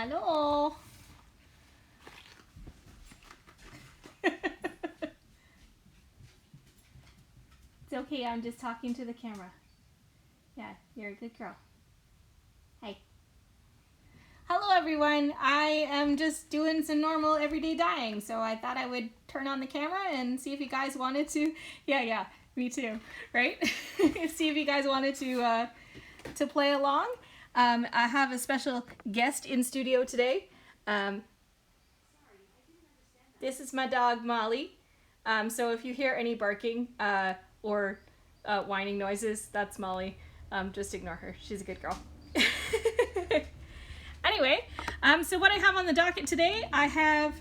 Hello. It's okay, I'm just talking to the camera. Yeah, you're a good girl. Hey. Hello everyone, I am just doing some normal everyday dyeing, so I thought I would turn on the camera and see if you guys wanted to, yeah, me too, right? See if you guys wanted to play along. I have a special guest in studio today. This is my dog Molly. So if you hear any barking or whining noises, that's Molly. Just ignore her. She's a good girl. Anyway, so what I have on the docket today, I have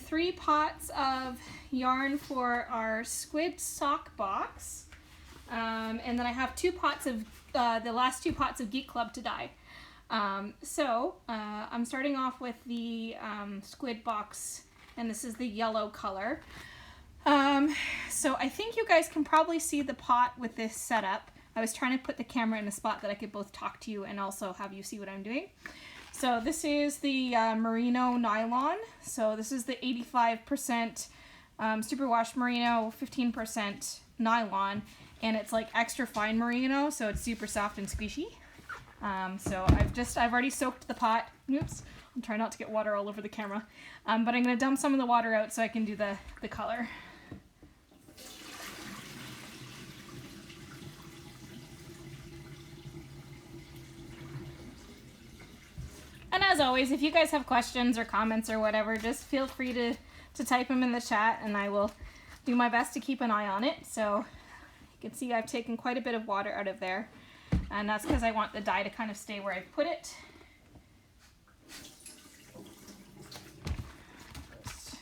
3 pots of yarn for our SQWID sock box. And then I have 2 pots of, the last 2 pots of Geek Club to dye. I'm starting off with the SQWID box, and this is the yellow color. So I think you guys can probably see the pot with this setup. I was trying to put the camera in a spot that I could both talk to you and also have you see what I'm doing. So this is the merino nylon. So this is the 85% superwash merino, 15% nylon, and it's like extra fine merino, so it's super soft and squishy. So I've already soaked the pot. Oops, I'm trying not to get water all over the camera. But I'm gonna dump some of the water out so I can do the color. And as always, if you guys have questions or comments or whatever, just feel free to type them in the chat and I will do my best to keep an eye on it. So you can see I've taken quite a bit of water out of there, and that's because I want the dye to kind of stay where I put it. Just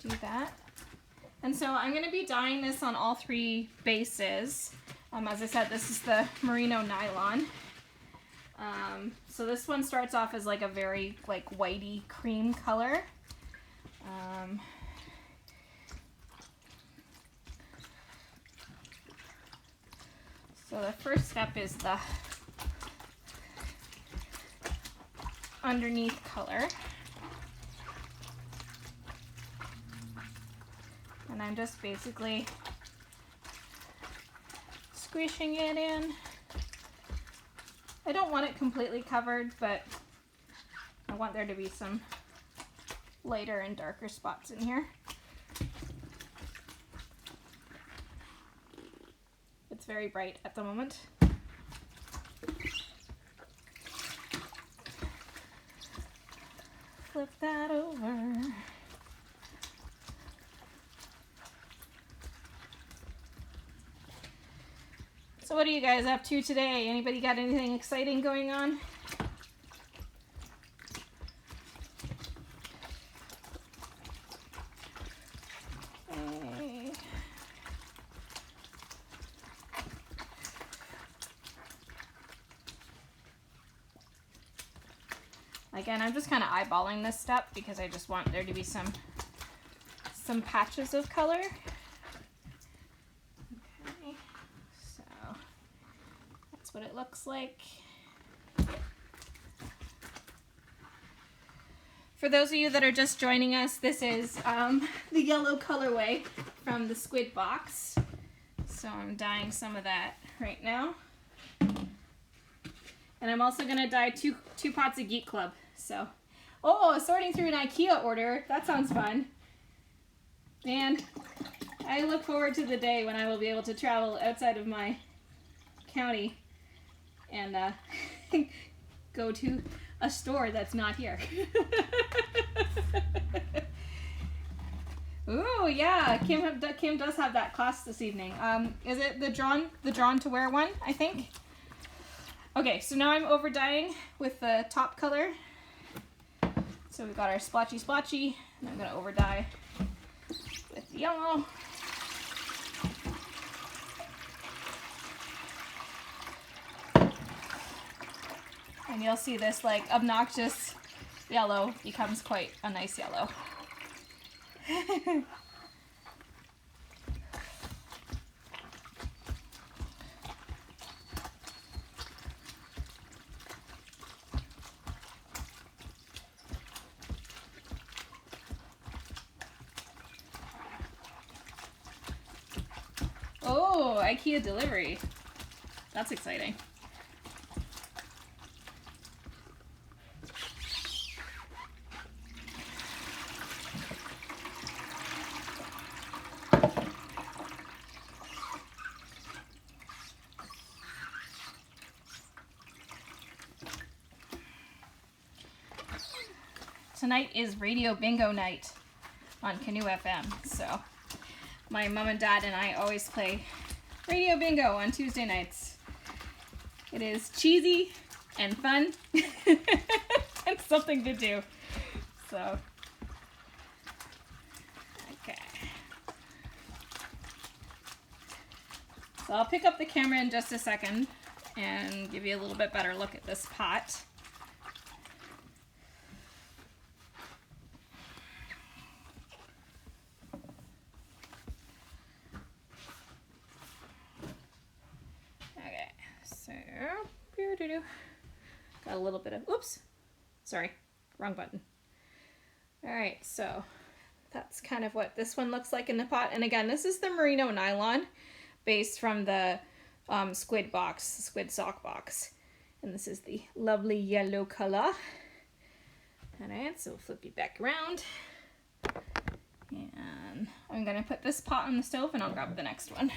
do that. And so I'm going to be dyeing this on all 3 bases. As I said, this is the merino nylon. So this one starts off as like a very like whitey cream color. So the first step is the underneath color. And I'm just basically squishing it in. I don't want it completely covered, but I want there to be some lighter and darker spots in here. It's very bright at the moment. Flip that over. So what are you guys up to today? Anybody got anything exciting going on? Again, I'm just kind of eyeballing this step because I just want there to be some patches of color. What it looks like. For those of you that are just joining us, this is the yellow colorway from the SQWID box. So I'm dyeing some of that right now. And I'm also going to dye two pots of Geek Club. So, oh, sorting through an IKEA order. That sounds fun. And I look forward to the day when I will be able to travel outside of my county and go to a store that's not here. Ooh, yeah, Kim does have that class this evening. Is it the drawn to wear one, I think? Okay, so now I'm over dyeing with the top color. So we've got our splotchy, and I'm gonna over dye with the yellow. And you'll see this like obnoxious yellow becomes quite a nice yellow. Oh, IKEA delivery. That's exciting. Tonight is radio bingo night on Canoe FM, so my mom and dad and I always play radio bingo on Tuesday nights. It is cheesy and fun and something to do. So, okay. So I'll pick up the camera in just a second and give you a little bit better look at this pot. Got a little bit of, oops, sorry, wrong button. All right, so that's kind of what this one looks like in the pot. And again, this is the merino nylon base from the squid box, the squid sock box. And this is the lovely yellow color. All right, so we'll flip you back around. And I'm gonna put this pot on the stove and I'll grab the next one.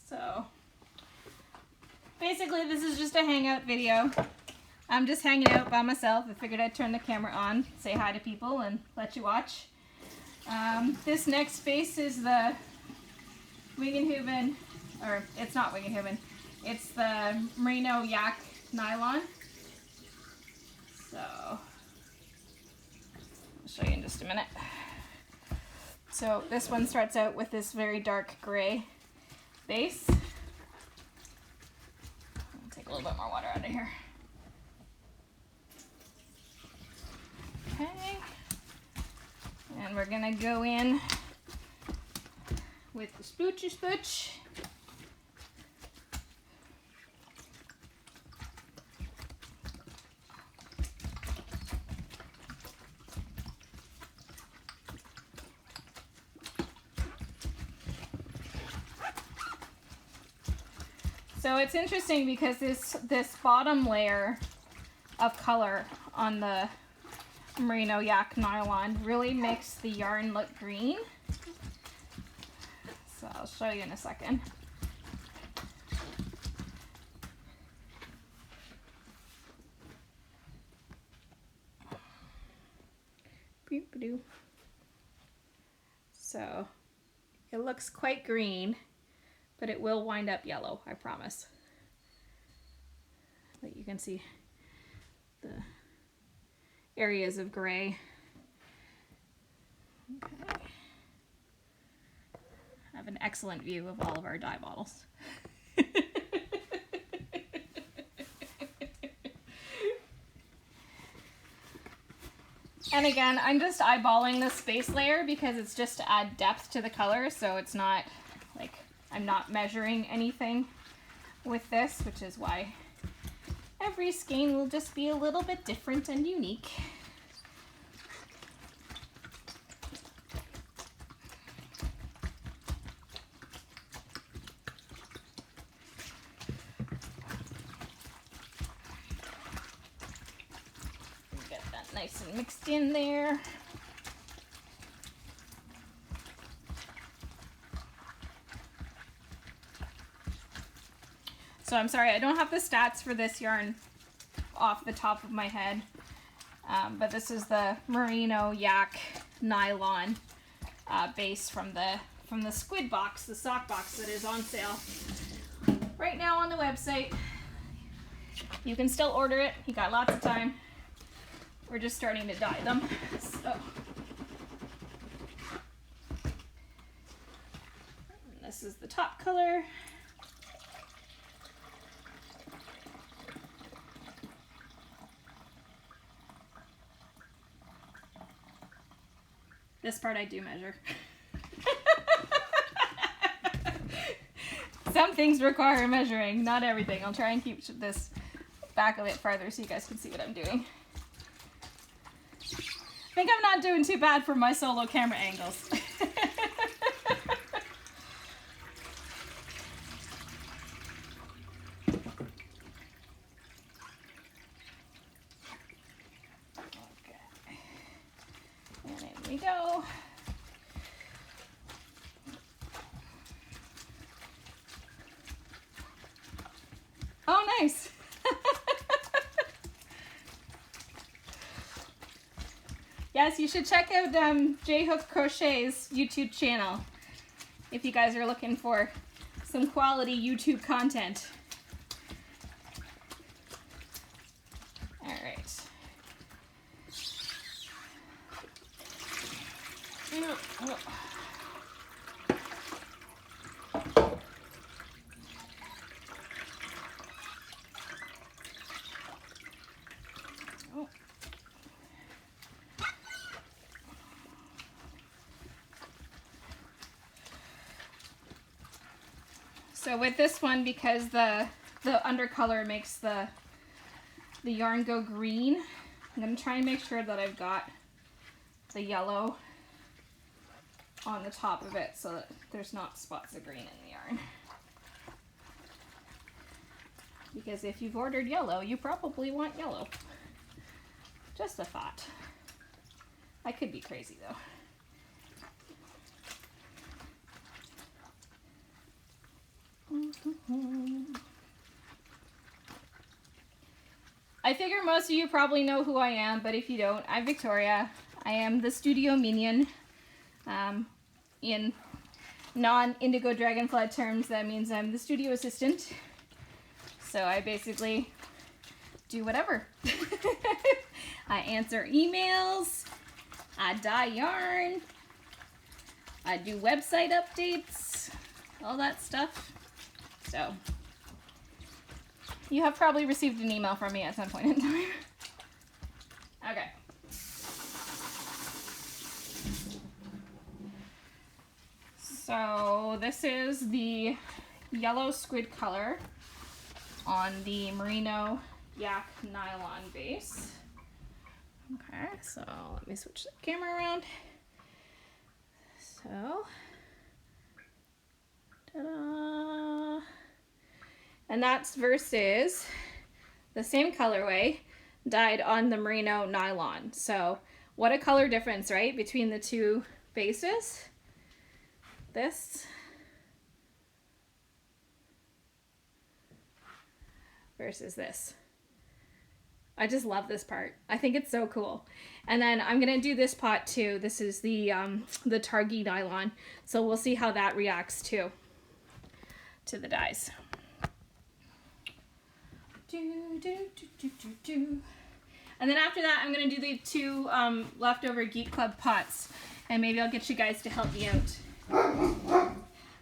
So basically this is just a hangout video. I'm just hanging out by myself. I figured I'd turn the camera on, say hi to people and let you watch. This next space is the Wiggenhuven, or it's not Wiggenhuven, it's the merino yak nylon. So I'll show you in just a minute. So this one starts out with this very dark gray base. I'll take a little bit more water out of here. Okay. And we're gonna go in with the spoochy spooch. So it's interesting because this bottom layer of color on the merino yak nylon really makes the yarn look green. So I'll show you in a second. So it looks quite green, but it will wind up yellow, I promise. But you can see the areas of gray. Okay. I have an excellent view of all of our dye bottles. And again, I'm just eyeballing the space layer because it's just to add depth to the color, so it's not like I'm not measuring anything with this, which is why every skein will just be a little bit different and unique. Get that nice and mixed in there. So I'm sorry, I don't have the stats for this yarn off the top of my head, but this is the merino yak nylon base from the squid box, the sock box that is on sale right now on the website. You can still order it. You got lots of time. We're just starting to dye them. So and this is the top color. This part I do measure. Some things require measuring, not everything. I'll try and keep this back a bit farther so you guys can see what I'm doing. I think I'm not doing too bad for my solo camera angles. We go. Oh, nice. Yes, you should check out J Hook Crochet's YouTube channel if you guys are looking for some quality YouTube content. All right. Oh. So with this one, because the undercolor makes the yarn go green, I'm going to try and make sure that I've got the yellow on the top of it so that there's not spots of green in the yarn. Because if you've ordered yellow, you probably want yellow. Just a thought. I could be crazy though. I figure most of you probably know who I am, but if you don't, I'm Victoria. I am the studio minion. In non-Indigodragonfly terms, that means I'm the studio assistant. So I basically do whatever. I answer emails, I dye yarn, I do website updates, all that stuff. So you have probably received an email from me at some point in time. Okay. So this is the yellow squid color on the merino yak nylon base. Okay, so let me switch the camera around. So, ta-da! And that's versus the same colorway dyed on the merino nylon. So what a color difference, right, between the two bases. This versus this. I just love this part. I think it's so cool. And then I'm gonna do this pot too. This is the Targhee nylon. So we'll see how that reacts too to the dyes. And then after that, I'm gonna do the two leftover Geek Club pots, and maybe I'll get you guys to help me out.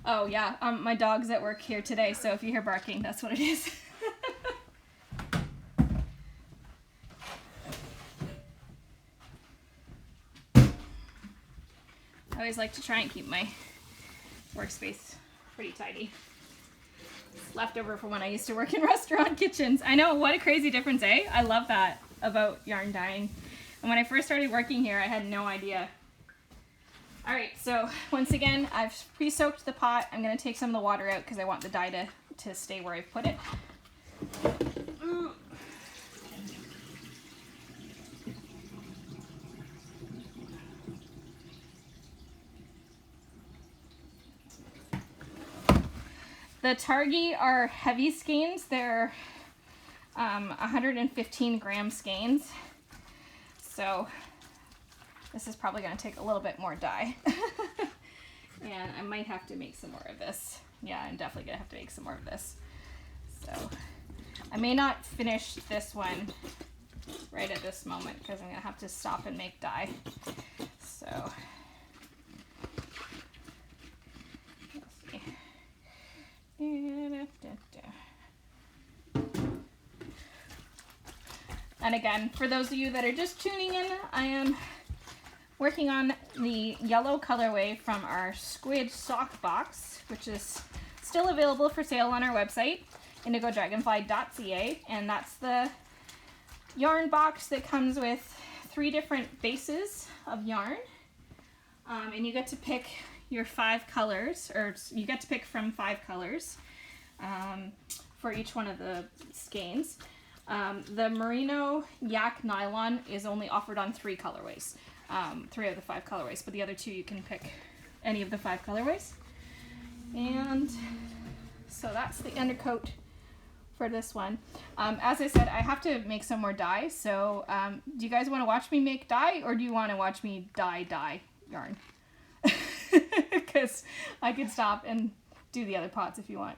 Oh yeah, my dog's at work here today, so if you hear barking, that's what it is. I always like to try and keep my workspace pretty tidy. It's leftover from when I used to work in restaurant kitchens. I know, what a crazy difference, eh? I love that about yarn dyeing. And when I first started working here, I had no idea. All right, so once again, I've pre-soaked the pot. I'm gonna take some of the water out because I want the dye to stay where I've put it. The Targhee are heavy skeins. They're 115 gram skeins. So this is probably going to take a little bit more dye. And I might have to make some more of this. Yeah, I'm definitely going to have to make some more of this. So I may not finish this one right at this moment because I'm going to have to stop and make dye. So let's see. And again, for those of you that are just tuning in, I am working on the yellow colorway from our SQWID sock box, which is still available for sale on our website, indigodragonfly.ca, and that's the yarn box that comes with 3 different bases of yarn, and you get to pick your 5 colors, or you get to pick from 5 colors for each one of the skeins. The merino yak nylon is only offered on 3 colorways, 3 of the 5 colorways, but the other 2 you can pick any of the 5 colorways. And so that's the undercoat for this one. As I said, I have to make some more dye, so do you guys want to watch me make dye, or do you want to watch me dye yarn? Because I could stop and do the other pots if you want.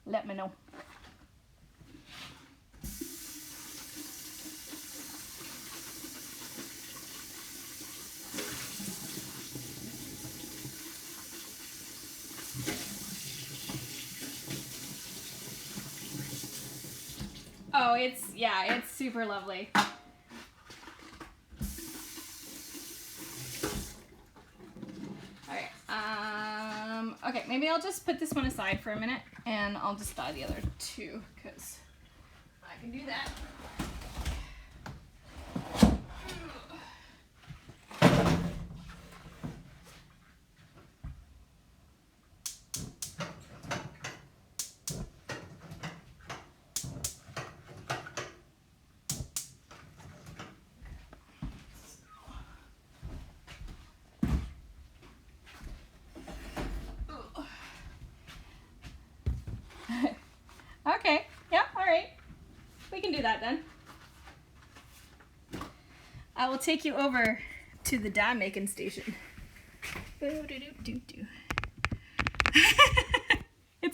Let me know. Oh, it's super lovely. Okay, maybe I'll just put this one aside for a minute and I'll just dye the other 2 because I can do that. Okay, yeah, all right. We can do that then. I will take you over to the dye making station. It's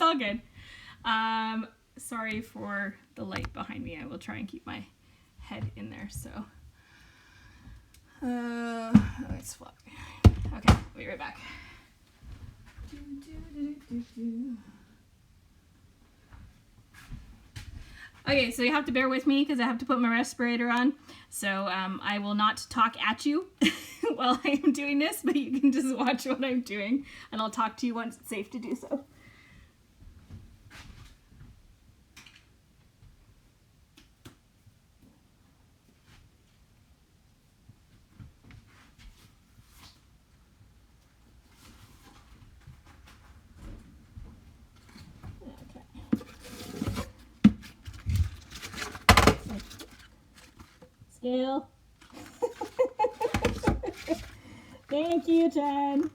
all good. Sorry for the light behind me. I will try and keep my head in there, so. It's flat. Okay, I'll be right back. Okay, so you have to bear with me because I have to put my respirator on. So I will not talk at you while I am doing this, but you can just watch what I'm doing and I'll talk to you once it's safe to do so. Scale. Thank you, Jen.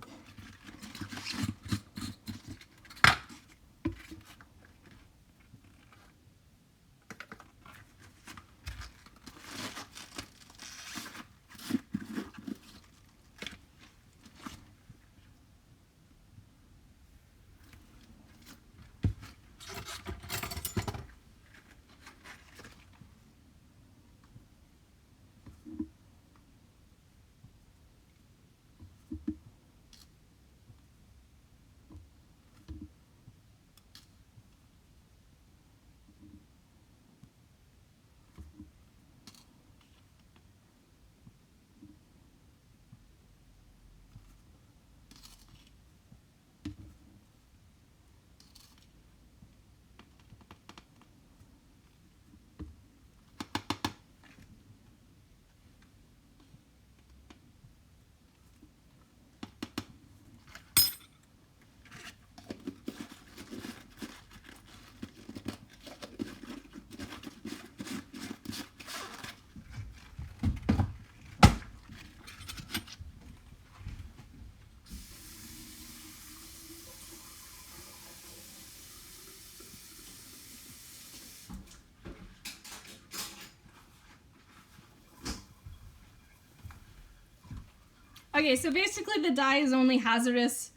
Okay, so basically the dye is only hazardous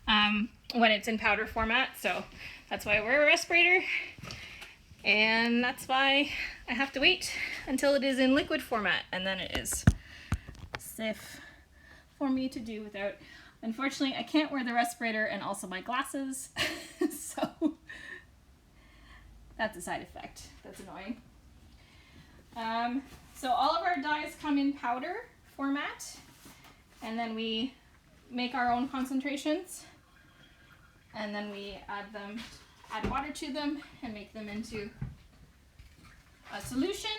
when it's in powder format, so that's why I wear a respirator, and that's why I have to wait until it is in liquid format, and then it is safe for me to do without. Unfortunately, I can't wear the respirator and also my glasses, so that's a side effect. That's annoying. So all of our dyes come in powder format, and then we make our own concentrations, and then we add water to them and make them into a solution.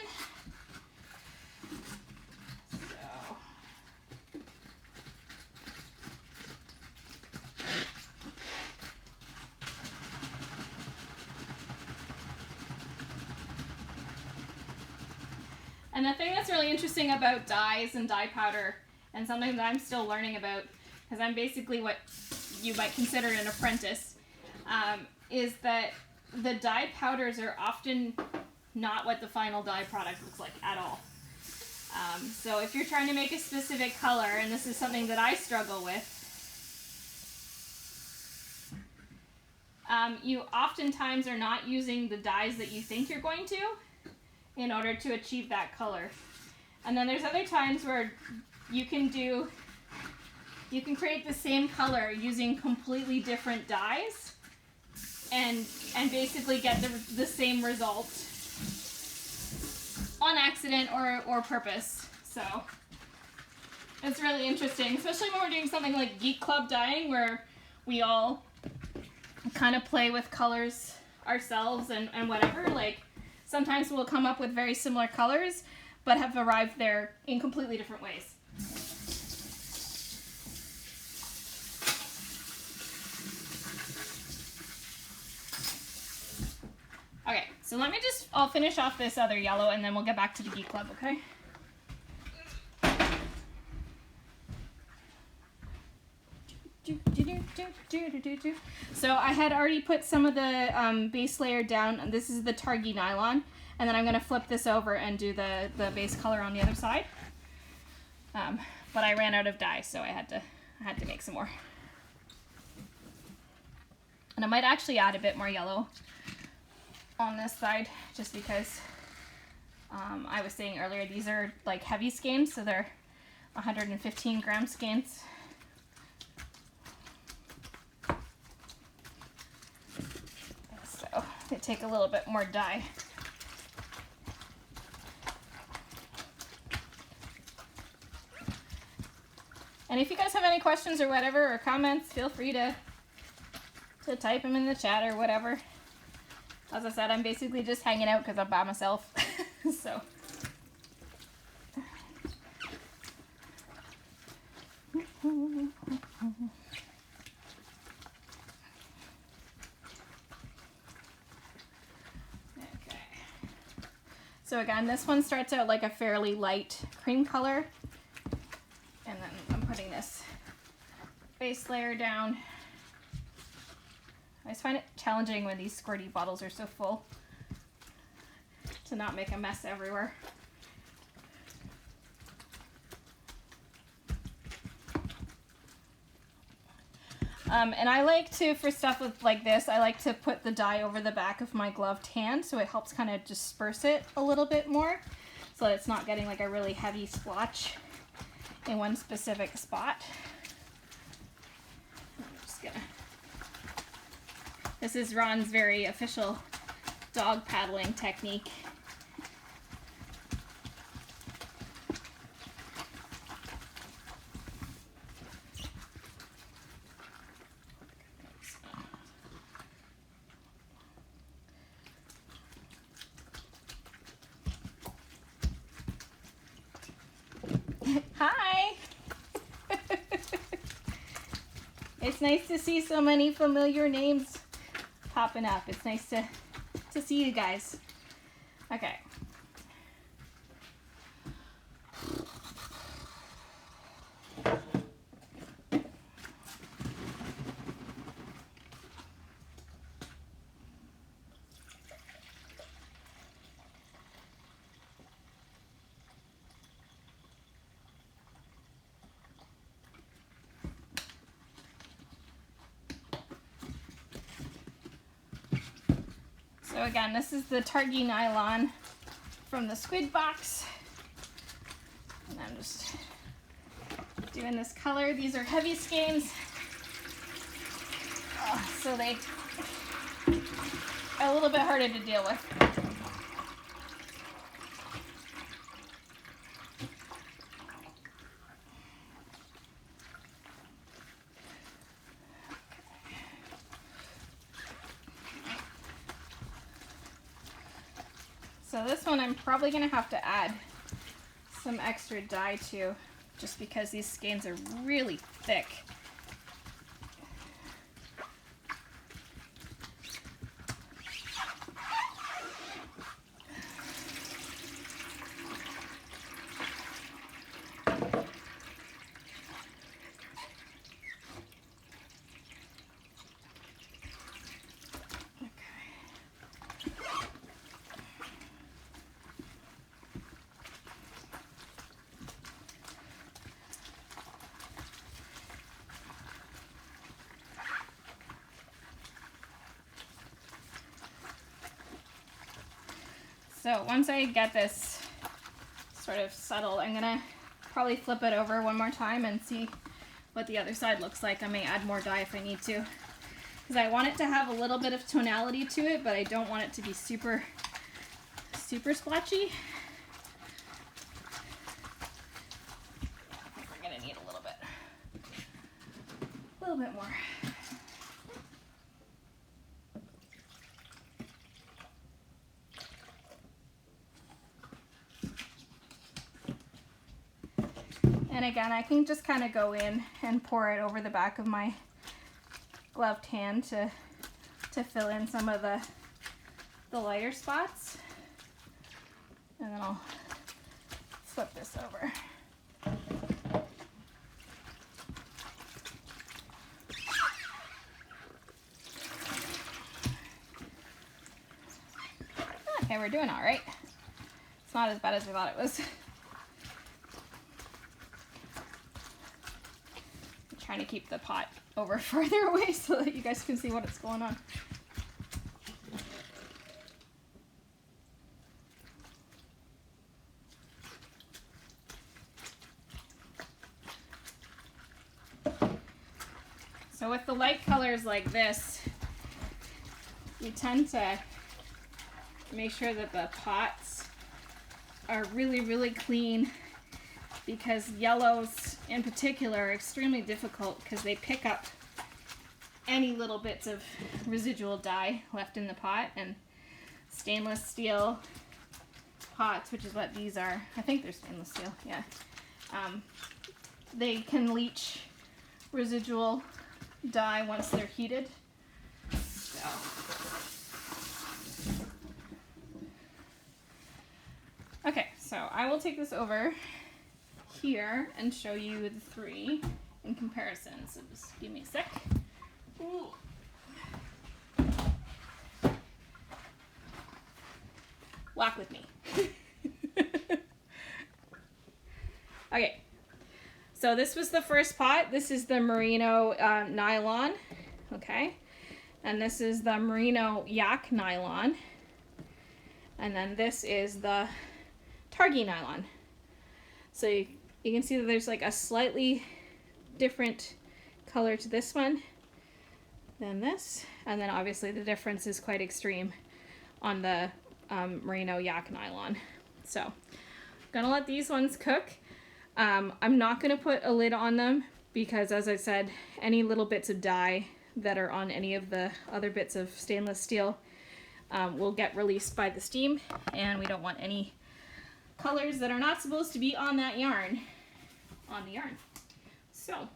And the thing that's really interesting about dyes and dye powder, and something that I'm still learning about, because I'm basically what you might consider an apprentice, is that the dye powders are often not what the final dye product looks like at all. So if you're trying to make a specific color, and this is something that I struggle with, you oftentimes are not using the dyes that you think you're going to in order to achieve that color. And then there's other times where you can create the same color using completely different dyes and basically get the same result on accident or purpose. So it's really interesting, especially when we're doing something like Geek Club dyeing, where we all kind of play with colors ourselves and whatever. Like, sometimes we'll come up with very similar colors, but have arrived there in completely different ways. Okay, so I'll finish off this other yellow and then we'll get back to the Geek Club, okay? So I had already put some of the base layer down, and this is the Targi nylon, and then I'm going to flip this over and do the base color on the other side. But I ran out of dye, so I had to make some more. And I might actually add a bit more yellow on this side, just because I was saying earlier, these are like heavy skeins, so they're 115 gram skeins. So they take a little bit more dye. And if you guys have any questions or whatever, or comments, feel free to type them in the chat or whatever. As I said, I'm basically just hanging out because I'm by myself. So. So again, this one starts out like a fairly light cream color, and then I'm putting this base layer down. I just find it challenging when these squirty bottles are so full to not make a mess everywhere. And I like to, for stuff with like this, I like to put the dye over the back of my gloved hand, so it helps kind of disperse it a little bit more, so that it's not getting like a really heavy splotch in one specific spot. I'm just gonna... This is Ron's very official dog paddling technique. Hi! It's nice to see so many familiar names popping up. It's nice to see you guys. Okay. So again, this is the Targi nylon from the SQUID box. And I'm just doing this color. These are heavy skeins, so they are a little bit harder to deal with. So this one I'm probably going to have to add some extra dye to, just because these skeins are really thick. So once I get this sort of settled, I'm gonna probably flip it over one more time and see what the other side looks like. I may add more dye if I need to, because I want it to have a little bit of tonality to it, but I don't want it to be super splotchy. I think we're gonna need a little bit more. And again, I can just kind of go in and pour it over the back of my gloved hand to fill in some of the lighter spots. And then I'll flip this over. Okay, we're doing all right. It's not as bad as I thought it was. Trying to keep the pot over further away so that you guys can see what's going on. So with the light colors like this, you tend to make sure that the pots are really, really clean, because yellows in particular are extremely difficult because they pick up any little bits of residual dye left in the pot. And stainless steel pots, which is what these are, I think they're stainless steel, yeah, they can leach residual dye once they're heated. So. Okay, so I will take this over here and show you the three in comparison. So just give me a sec. Ooh. Walk with me. Okay, so this was the first pot. This is the merino nylon, okay, and this is the merino yak nylon, and then this is the targi nylon. So you can see that there's like a slightly different color to this one than this, and then obviously the difference is quite extreme on the merino yak nylon. So I'm gonna let these ones cook. I'm not gonna put a lid on them because, as I said, any little bits of dye that are on any of the other bits of stainless steel will get released by the steam, and we don't want any colors that are not supposed to be on that yarn on the yarn. So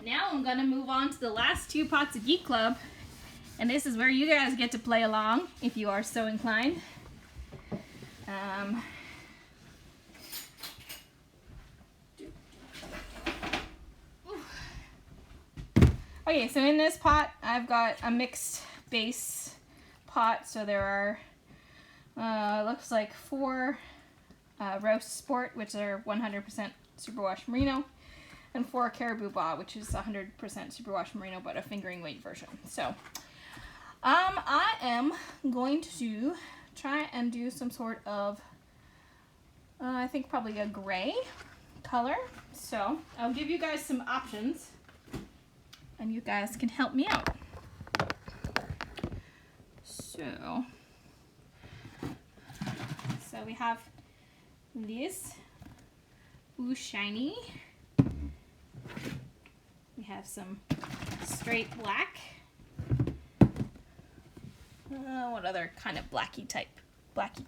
now I'm gonna move on to the last two pots of Geek Club, and this is where you guys get to play along if you are so inclined. Okay, so in this pot I've got a mixed base pot, so there are looks like 4 roast sport, which are 100% superwash merino, and 4 caribou bas, which is 100% superwash merino but a fingering weight version. So I am going to try and do some sort of I think probably a gray color. So I'll give you guys some options and you guys can help me out. So we have this blue shiny. We have some straight black. What other kind of blacky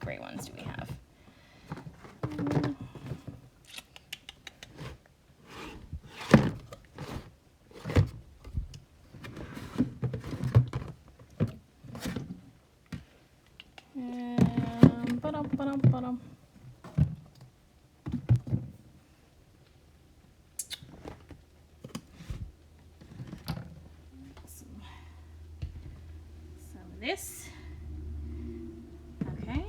gray ones do we have? Ba-dum. Some of this. Okay.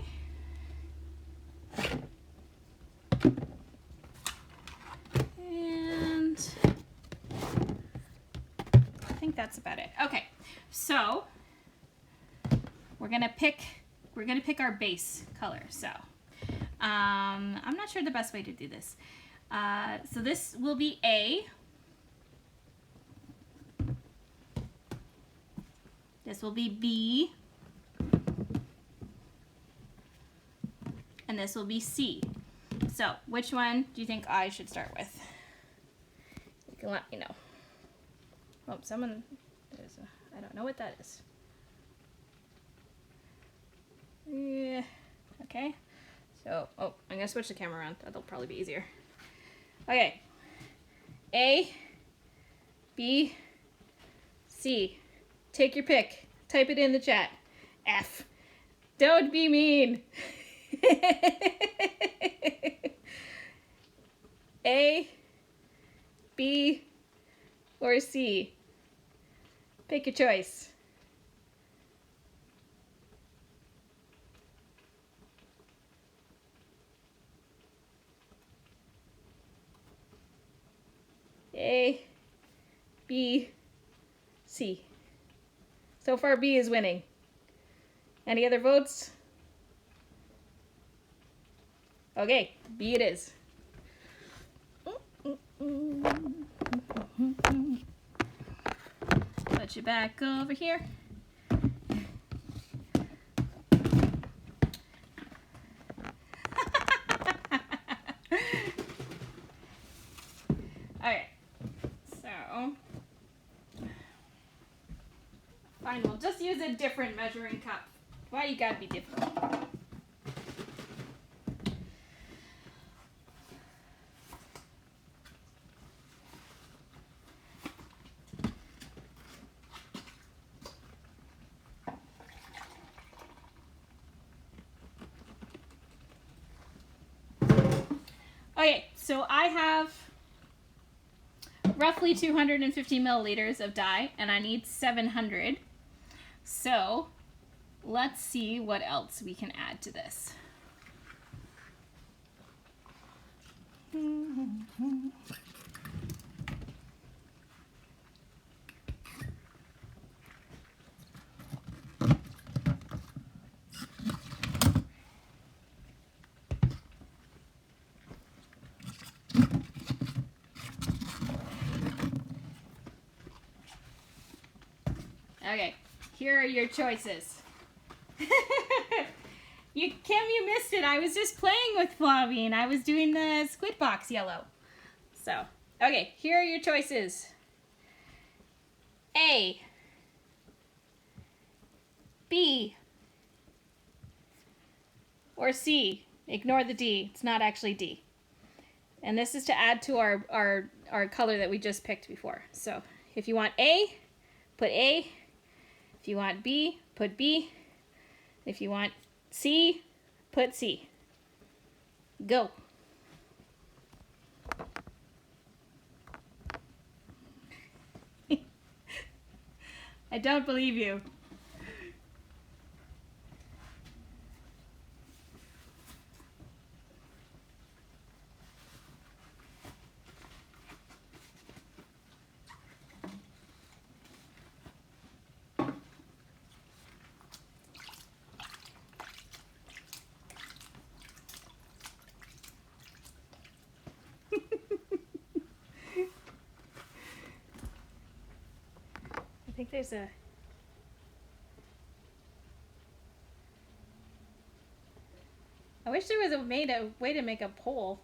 And I think that's about it. Okay, so we're gonna pick our base color. So I'm not sure the best way to do this. So this will be A. This will be B. And this will be C. So which one do you think I should start with? You can let me know. Oh, I don't know what that is. Yeah, okay. So, I'm gonna switch the camera around. That'll probably be easier. Okay. A, B, C. Take your pick. Type it in the chat. F. Don't be mean. A, B, or C. Pick your choice. A, B, C. So far, B is winning. Any other votes? Okay, B it is. Put you back over here. Alright, so fine, we'll just use a different measuring cup. Why you gotta be different? Okay, so I have roughly 250 milliliters of dye, and I need 700. So let's see what else we can add to this. Okay, here are your choices. Kim, you missed it. I was just playing with Flavine. I was doing the squid box yellow. So, okay, here are your choices. A, B, or C. Ignore the D. It's not actually D. And this is to add to our color that we just picked before. So, if you want A, put A. If you want B, put B. If you want C, put C. Go. I don't believe you. I think there's a... I wish there was a way to make a poll.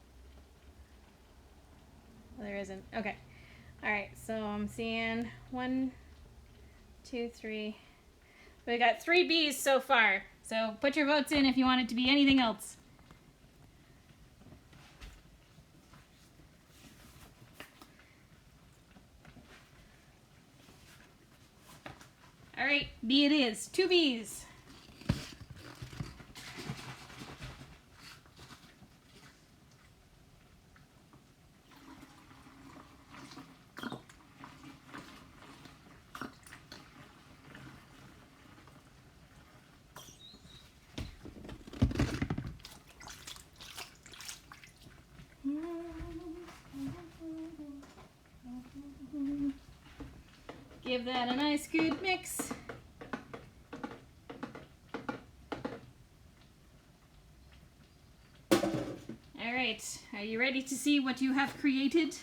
Well, there isn't. Okay. All right. So I'm seeing 1, 2, 3. We got 3 B's so far. So put your votes in if you want it to be anything else. All right, B it is. 2 B's. Give that a nice good mix. All right, are you ready to see what you have created?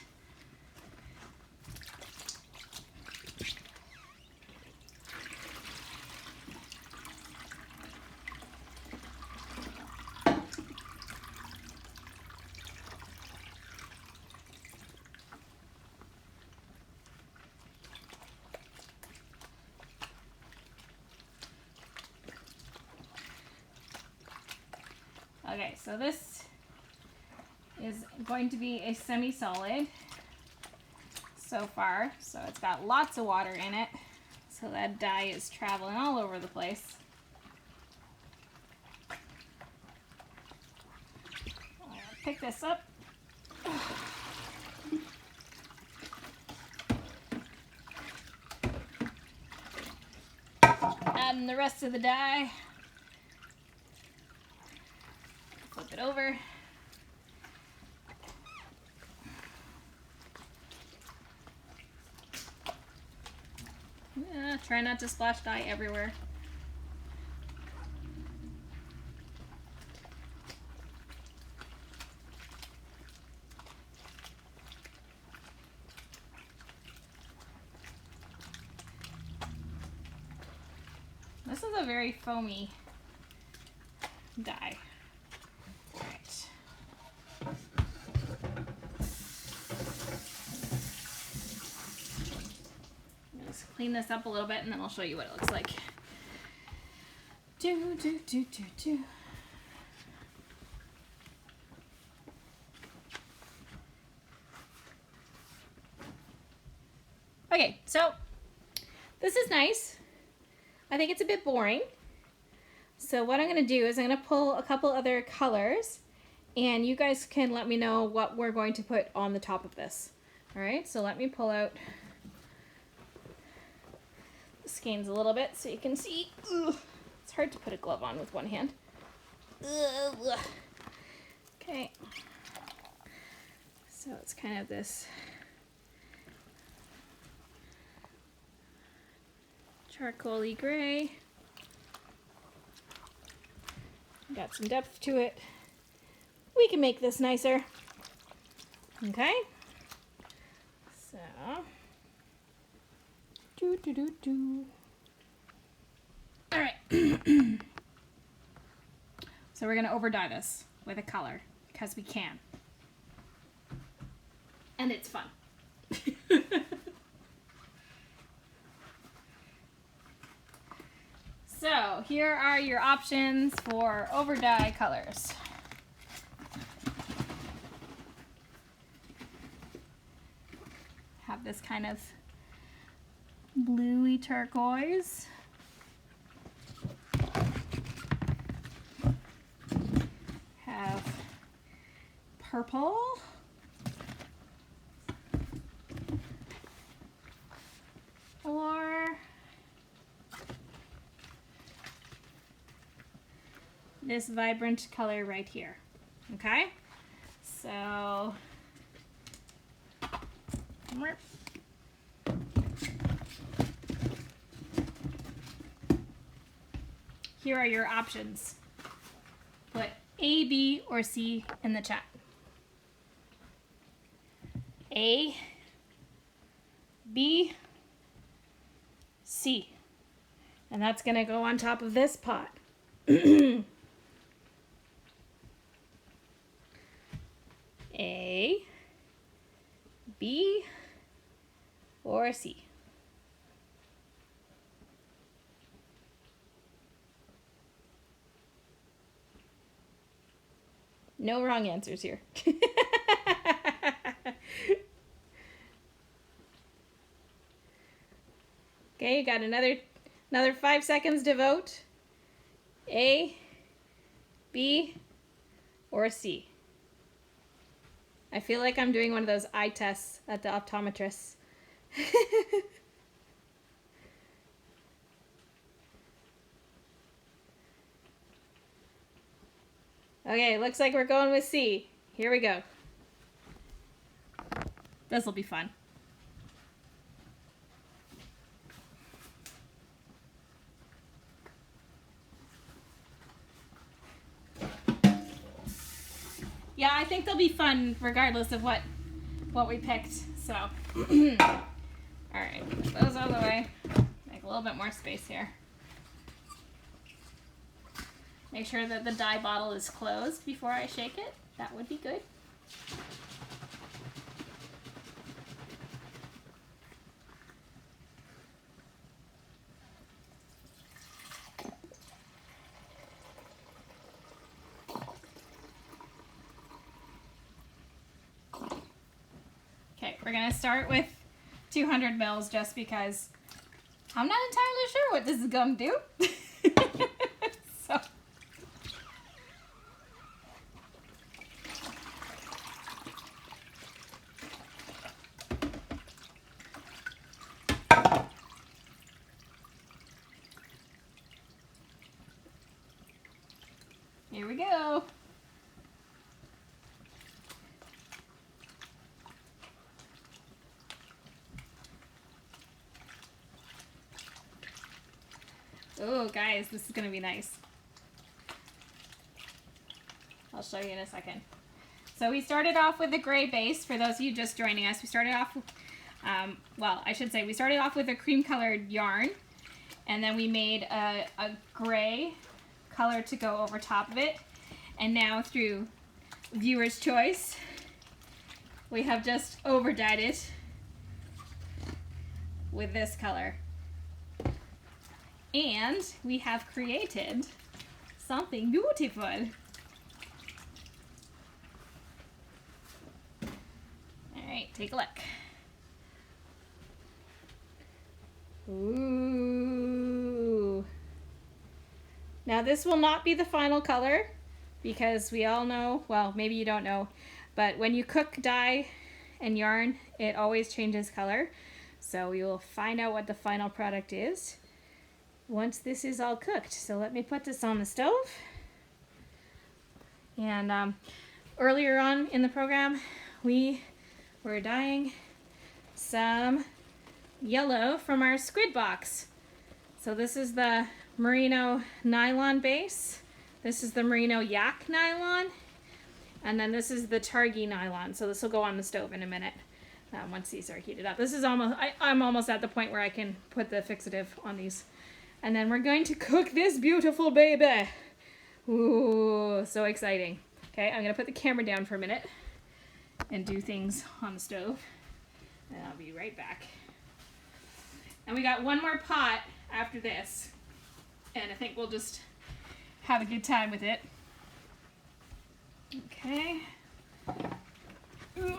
Okay, so this is going to be a semi-solid so far. So it's got lots of water in it. So that dye is traveling all over the place. I'm gonna pick this up. Adding the rest of the dye. Flip it over. Yeah, try not to splash dye everywhere. This is a very foamy dye. Clean this up a little bit and then I'll show you what it looks like. Okay, so this is nice. I think it's a bit boring. So what I'm going to do is I'm going to pull a couple other colors and you guys can let me know what we're going to put on the top of this. All right, so let me pull out the skeins a little bit so you can see. Ugh. It's hard to put a glove on with one hand. Ugh. Okay, so it's kind of this charcoaly gray. Got some depth to it. We can make this nicer. Okay, so all right. So we're gonna over dye this with a color because we can, and it's fun. So here are your options for over dye colors. Have this kind of bluey turquoise. Have purple. Or this vibrant color right here. Okay? So here are your options. Put A, B, or C in the chat. A, B, C. And that's going to go on top of this pot. A, B, or C. No wrong answers here. Okay, you got another 5 seconds to vote. A, B, or C. I feel like I'm doing one of those eye tests at the optometrist. Okay, looks like we're going with C. Here we go. This will be fun. Yeah, I think they'll be fun regardless of what we picked. So, all right, put those out of the way. Make a little bit more space here. Make sure that the dye bottle is closed before I shake it. That would be good. Okay, we're gonna start with 200 mils just because I'm not entirely sure what this is gonna do. So. Here we go. Oh, guys, this is going to be nice. I'll show you in a second. So we started off with a gray base. For those of you just joining us, we started off with, well, I should say we started off with a cream colored yarn, and then we made a gray color to go over top of it. And now through viewer's choice, we have just over dyed it with this color. And we have created something beautiful. All right, take a look. Ooh. Now this will not be the final color because we all know, well, maybe you don't know, but when you cook dye and yarn, it always changes color. So we will find out what the final product is once this is all cooked. So let me put this on the stove. And earlier on in the program, we were dyeing some yellow from our squid box. So this is the merino nylon base. This is the merino yak nylon. And then this is the targi nylon. So this will go on the stove in a minute once these are heated up. This is almost, I'm almost at the point where I can put the fixative on these. And then we're going to cook this beautiful baby. Ooh, so exciting. Okay, I'm gonna put the camera down for a minute and do things on the stove. And I'll be right back. And we got one more pot after this. And I think we'll just have a good time with it. Okay. Ooh.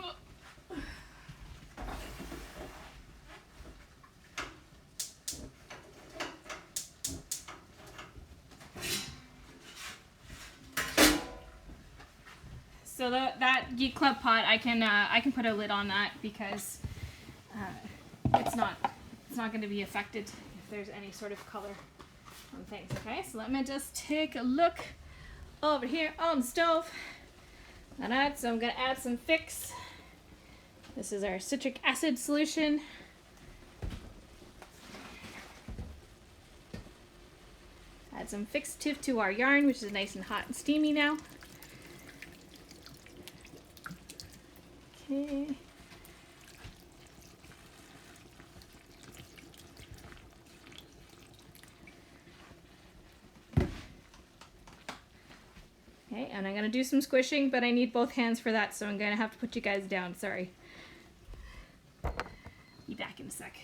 So that Geek Club pot, I can put a lid on that because it's not going to be affected if there's any sort of color on things. Okay, so let me just take a look over here on the stove. All right, so I'm going to add some fix. This is our citric acid solution. Add some fixative to our yarn, which is nice and hot and steamy now. Okay. Okay, and I'm going to do some squishing, but I need both hands for that, so I'm going to have to put you guys down. Sorry. Be back in a sec.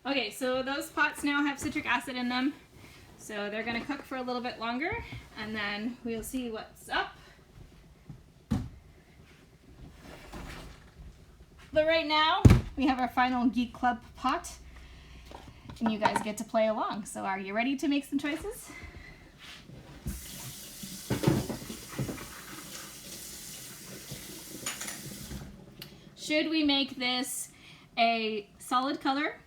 Okay, so those pots now have citric acid in them, so they're gonna cook for a little bit longer, and then we'll see what's up. But right now, we have our final Geek Club pot, and you guys get to play along. So are you ready to make some choices? Should we make this a solid color,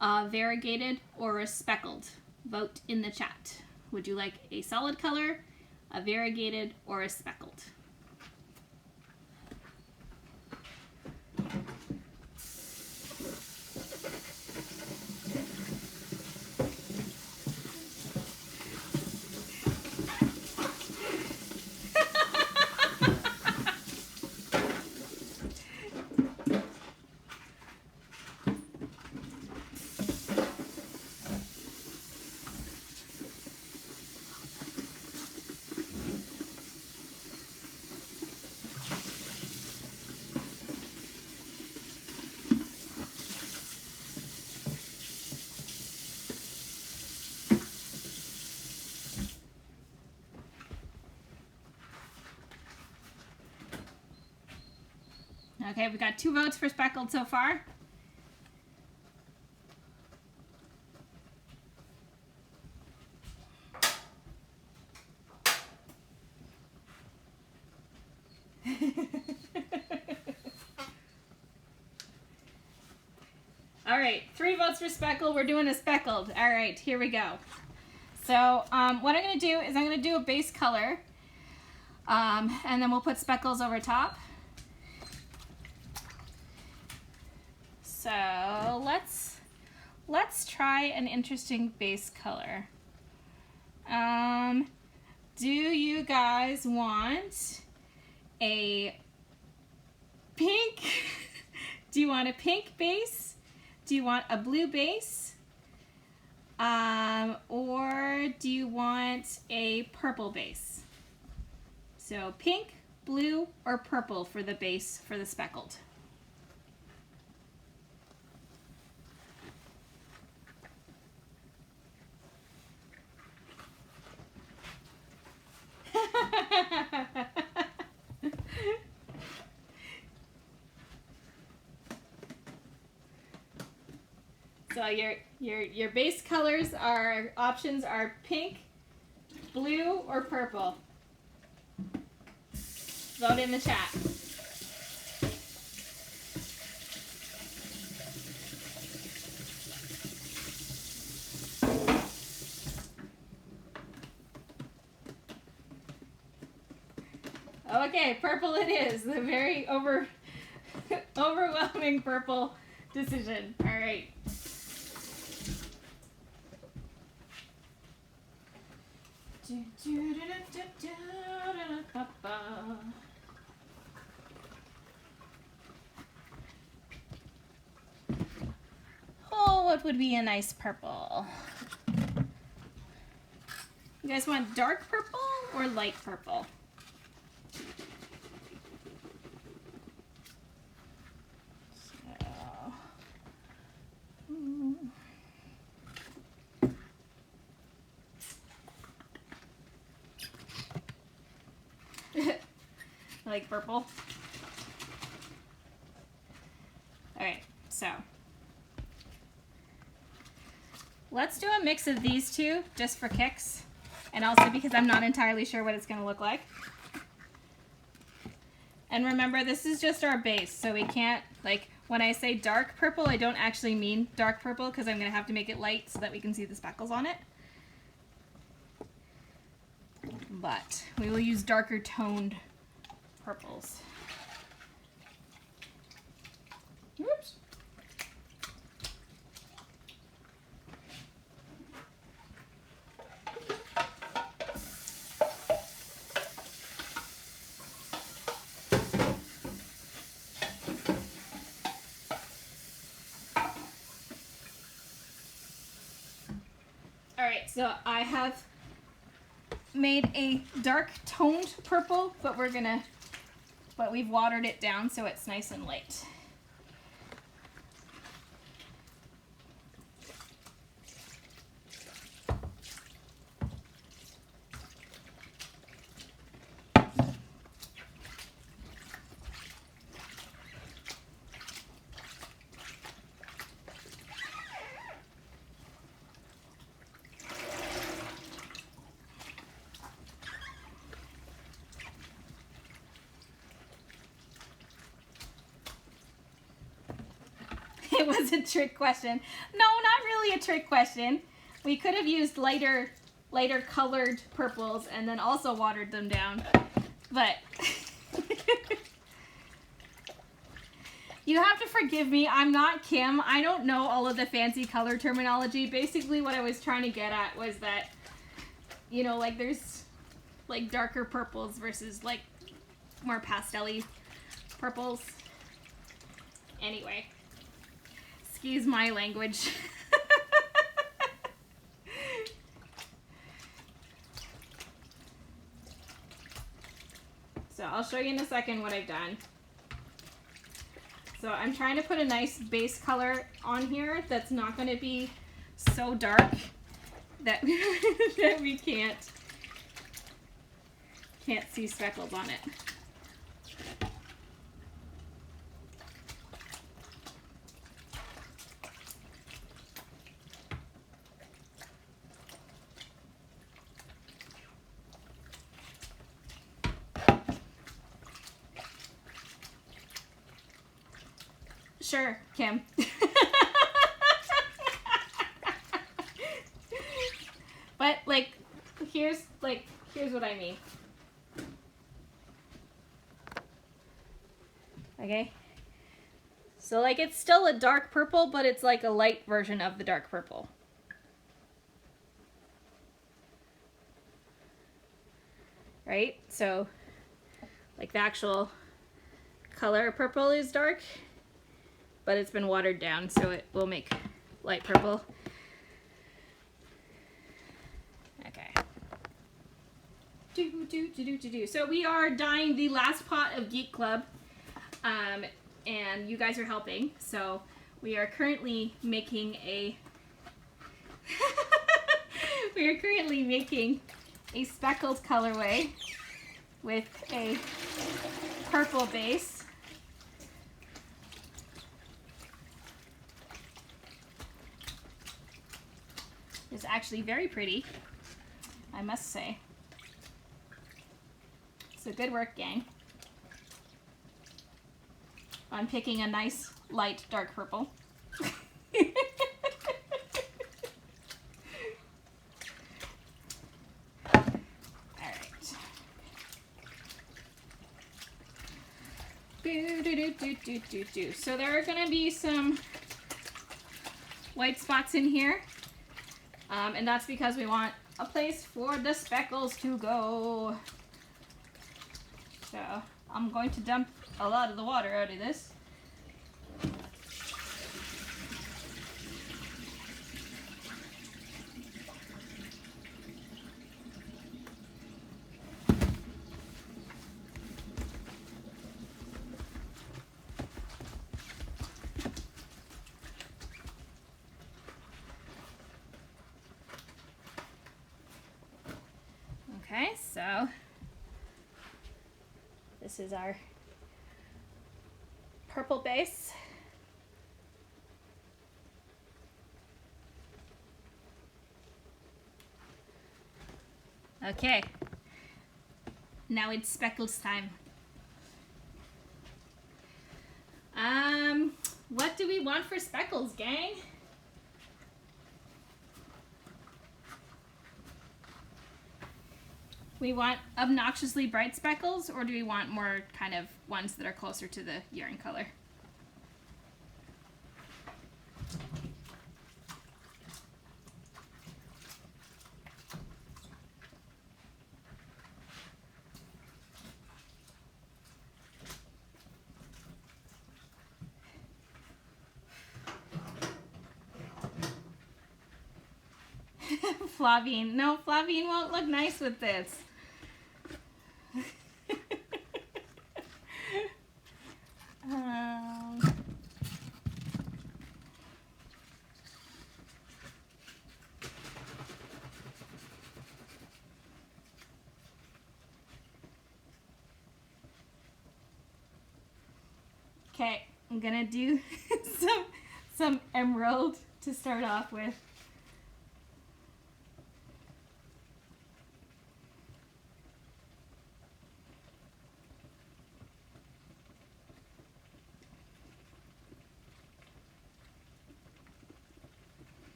a variegated, or a speckled? Vote in the chat. Would you like a solid color, a variegated, or a speckled? Okay, we got 2 votes for speckled so far. All right, 3 votes for speckled. We're doing a speckled. All right, here we go. So what I'm going to do is I'm going to do a base color, and then we'll put speckles over top. So let's try an interesting base color. Do you guys want a pink? Do you want a pink base? Do you want a blue base? Or do you want a purple base? So pink, blue, or purple for the base for the speckled. So your base colors are options are pink, blue, or purple. Vote in the chat. Okay, purple it is. The very overwhelming purple decision. All right. Oh, what would be a nice purple? You guys want dark purple or light purple? Like purple. Alright, so let's do a mix of these two just for kicks, and also because I'm not entirely sure what it's going to look like. And remember, this is just our base, so we can't, like, when I say dark purple, I don't actually mean dark purple because I'm going to have to make it light so that we can see the speckles on it. But we will use darker toned purples. Oops. All right, so I have made a dark toned purple, but we've watered it down so it's nice and light. it was a trick question. No, not really a trick question. We could have used lighter colored purples and then also watered them down. But you have to forgive me. I'm not Kim. I don't know all of the fancy color terminology. Basically what I was trying to get at was that, you know, like there's like darker purples versus like more pastel-y purples. Anyway, excuse my language. So I'll show you in a second what I've done. So I'm trying to put a nice base color on here that's not going to be so dark that, that we can't see speckles on it. Sure, Kim. But like, here's what I mean. Okay. So like it's still a dark purple, but it's like a light version of the dark purple. Right? So like the actual color purple is dark, but it's been watered down, so it will make light purple. Okay. So we are dyeing the last pot of Geek Club, and you guys are helping. So we are currently making a speckled colorway with a purple base. It's actually very pretty, I must say. So good work, gang. I'm picking a nice light dark purple. Alright. So there are going to be some white spots in here. And that's because we want a place for the speckles to go. So I'm going to dump a lot of the water out of this. Okay, so this is our purple base. Okay, now it's speckles time. What do we want for speckles, gang? We want obnoxiously bright speckles, or do we want more kind of ones that are closer to the yarn color? Flavine. No, Flavine won't look nice with this. Okay, I'm gonna do some emerald to start off with.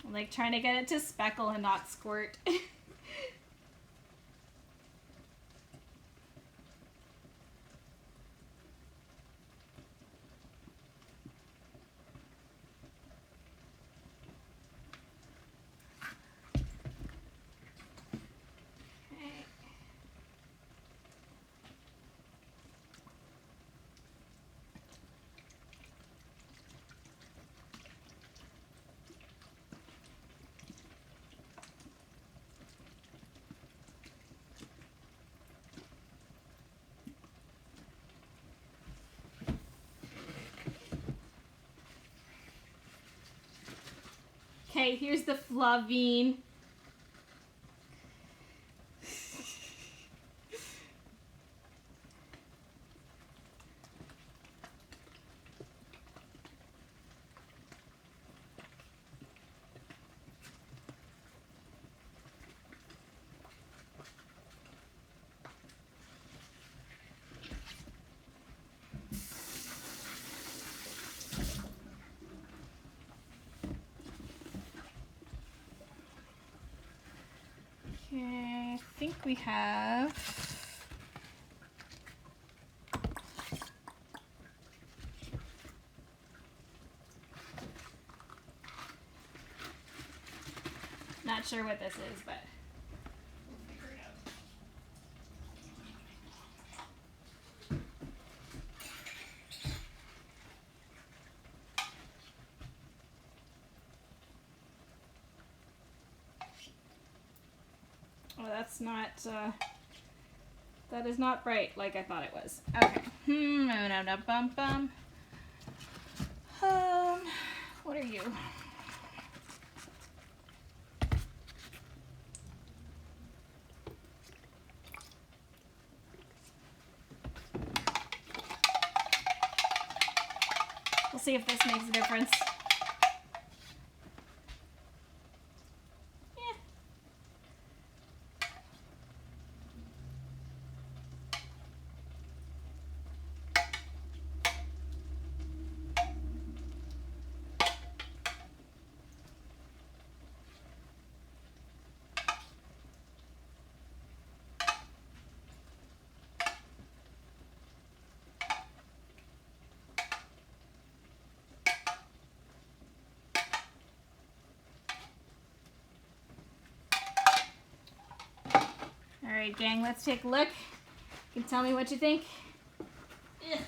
I'm like trying to get it to speckle and not squirt. Okay, here's the Flavine. Okay, I think we have not sure what this is, but we'll figure it out. Oh, that's not, that is not bright like I thought it was. Okay. What are you? We'll see if this makes a difference. Alright, gang, let's take a look. You can tell me what you think. Ugh.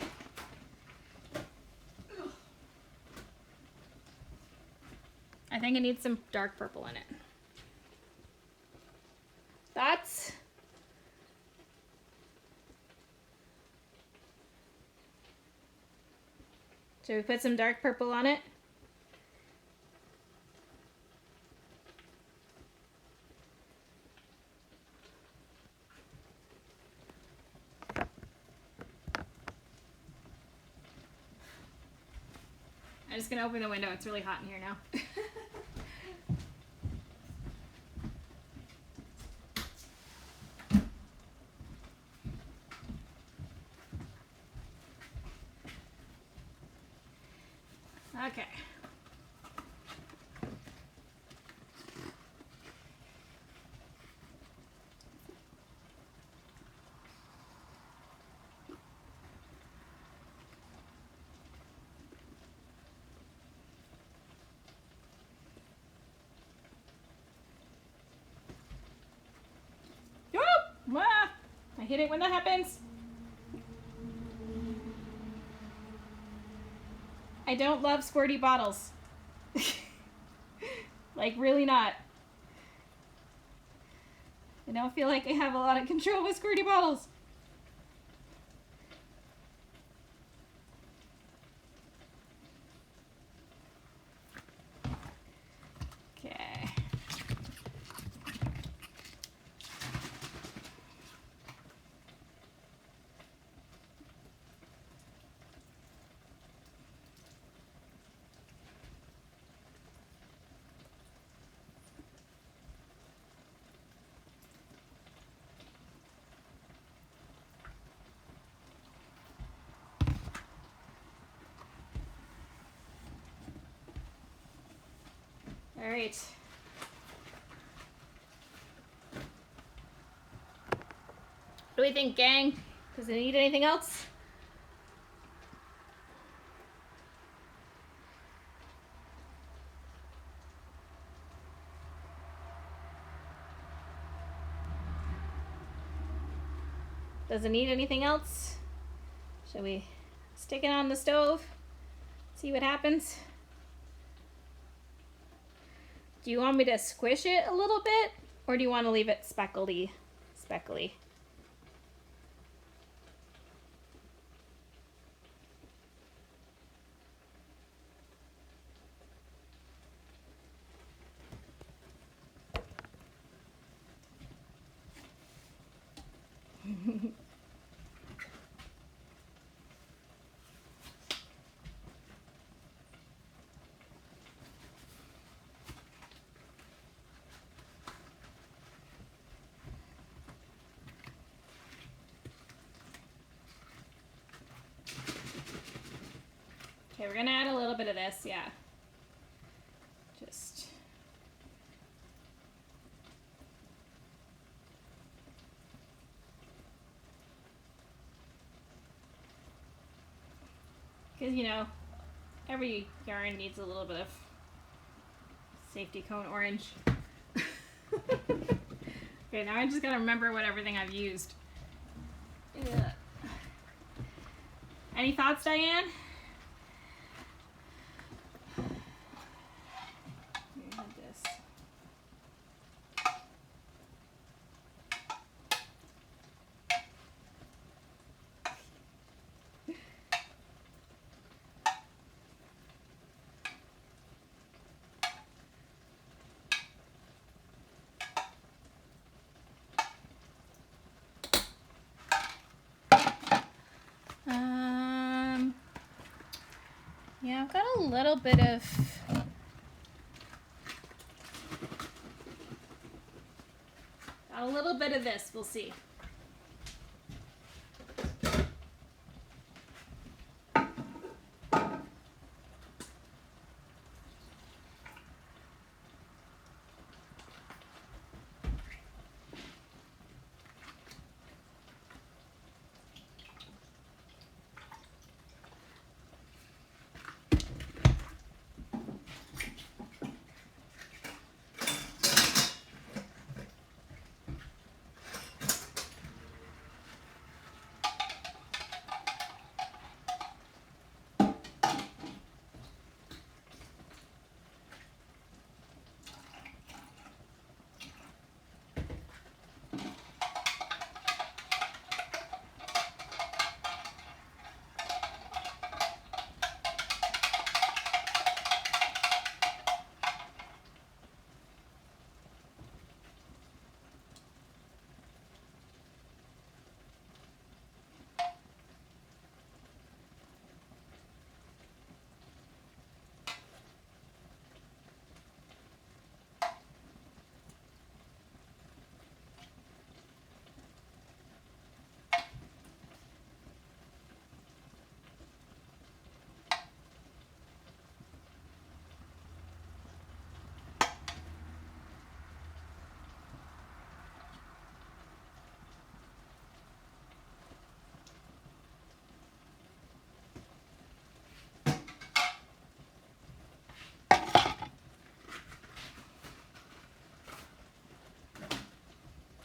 I think it needs some dark purple in it. That's... Should we put some dark purple on it? I'm just gonna open the window. It's really hot in here now. Okay. Ah, I hate it when that happens. I don't love squirty bottles. Like, really not. I don't feel like I have a lot of control with squirty bottles. Okay. All right. What do we think, gang? Does it need anything else? Does it need anything else? Shall we stick it on the stove? See what happens? Do you want me to squish it a little bit? Or do you want to leave it speckly? Okay, we're gonna add a little bit of this, yeah. Just. Because, you know, every yarn needs a little bit of safety cone orange. Okay, now I just gotta remember what everything I've used. Ugh. Any thoughts, Diane? Yeah, I've got a little bit of this, we'll see.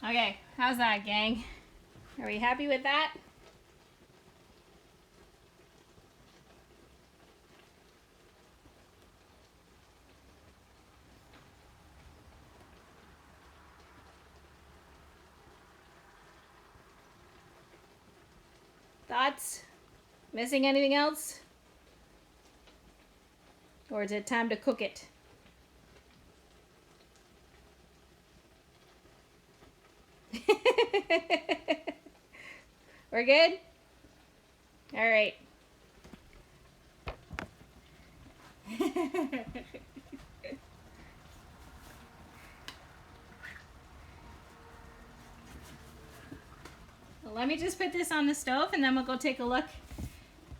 Okay, how's that, gang? Are we happy with that? Thoughts? Missing anything else? Or is it time to cook it? We're good? All right. Well, let me just put this on the stove and then we'll go take a look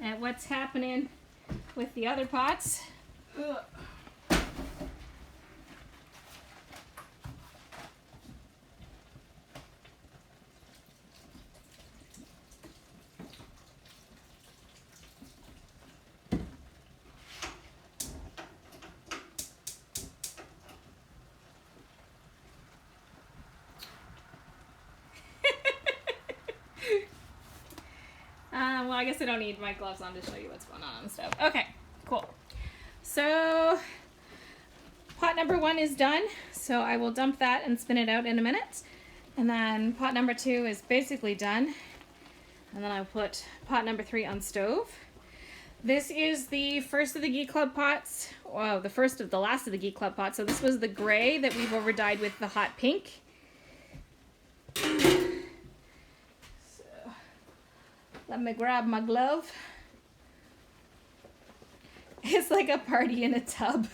at what's happening with the other pots. Ugh. guess I don't need my gloves on to show you what's going on and stuff. Okay, cool. So pot number 1 is done. So I will dump that and spin it out in a minute. And then pot number 2 is basically done. And then I'll put pot number 3 on stove. This is the first of the Geek Club pots. Wow, the last of the Geek Club pots. So this was the gray that we've overdyed with the hot pink. So let me grab my glove. It's like a party in a tub.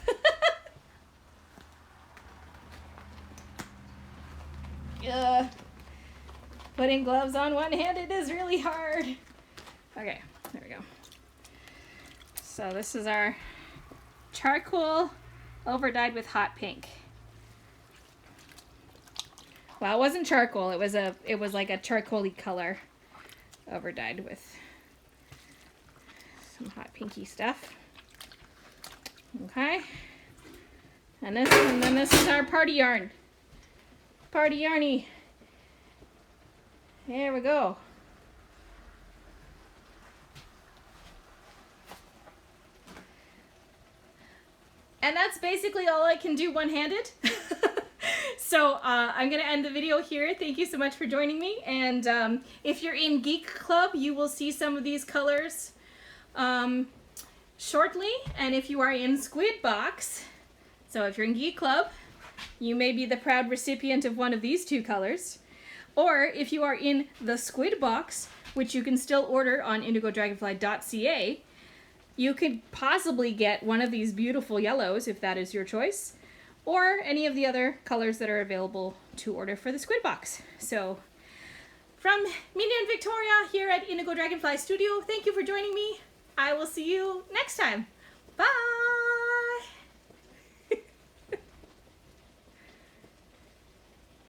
Putting gloves on one-handed is really hard. Okay, there we go. So this is our charcoal overdyed with hot pink. Well, it wasn't charcoal. It was like a charcoaly color overdyed with some hot pinky stuff. Okay. And then this is our party yarn. Party yarny. There we go. And that's basically all I can do one-handed. So I'm going to end the video here. Thank you so much for joining me. And if you're in Geek Club, you will see some of these colors shortly. And if you are in SQUID Box, so if you're in Geek Club, you may be the proud recipient of one of these 2 colors. Or if you are in the SQUID Box, which you can still order on indigodragonfly.ca, you could possibly get one of these beautiful yellows if that is your choice, or any of the other colors that are available to order for the SQUID Box. So from Minion Victoria here at Indigo Dragonfly Studio, thank you for joining me. I will see you next time. Bye!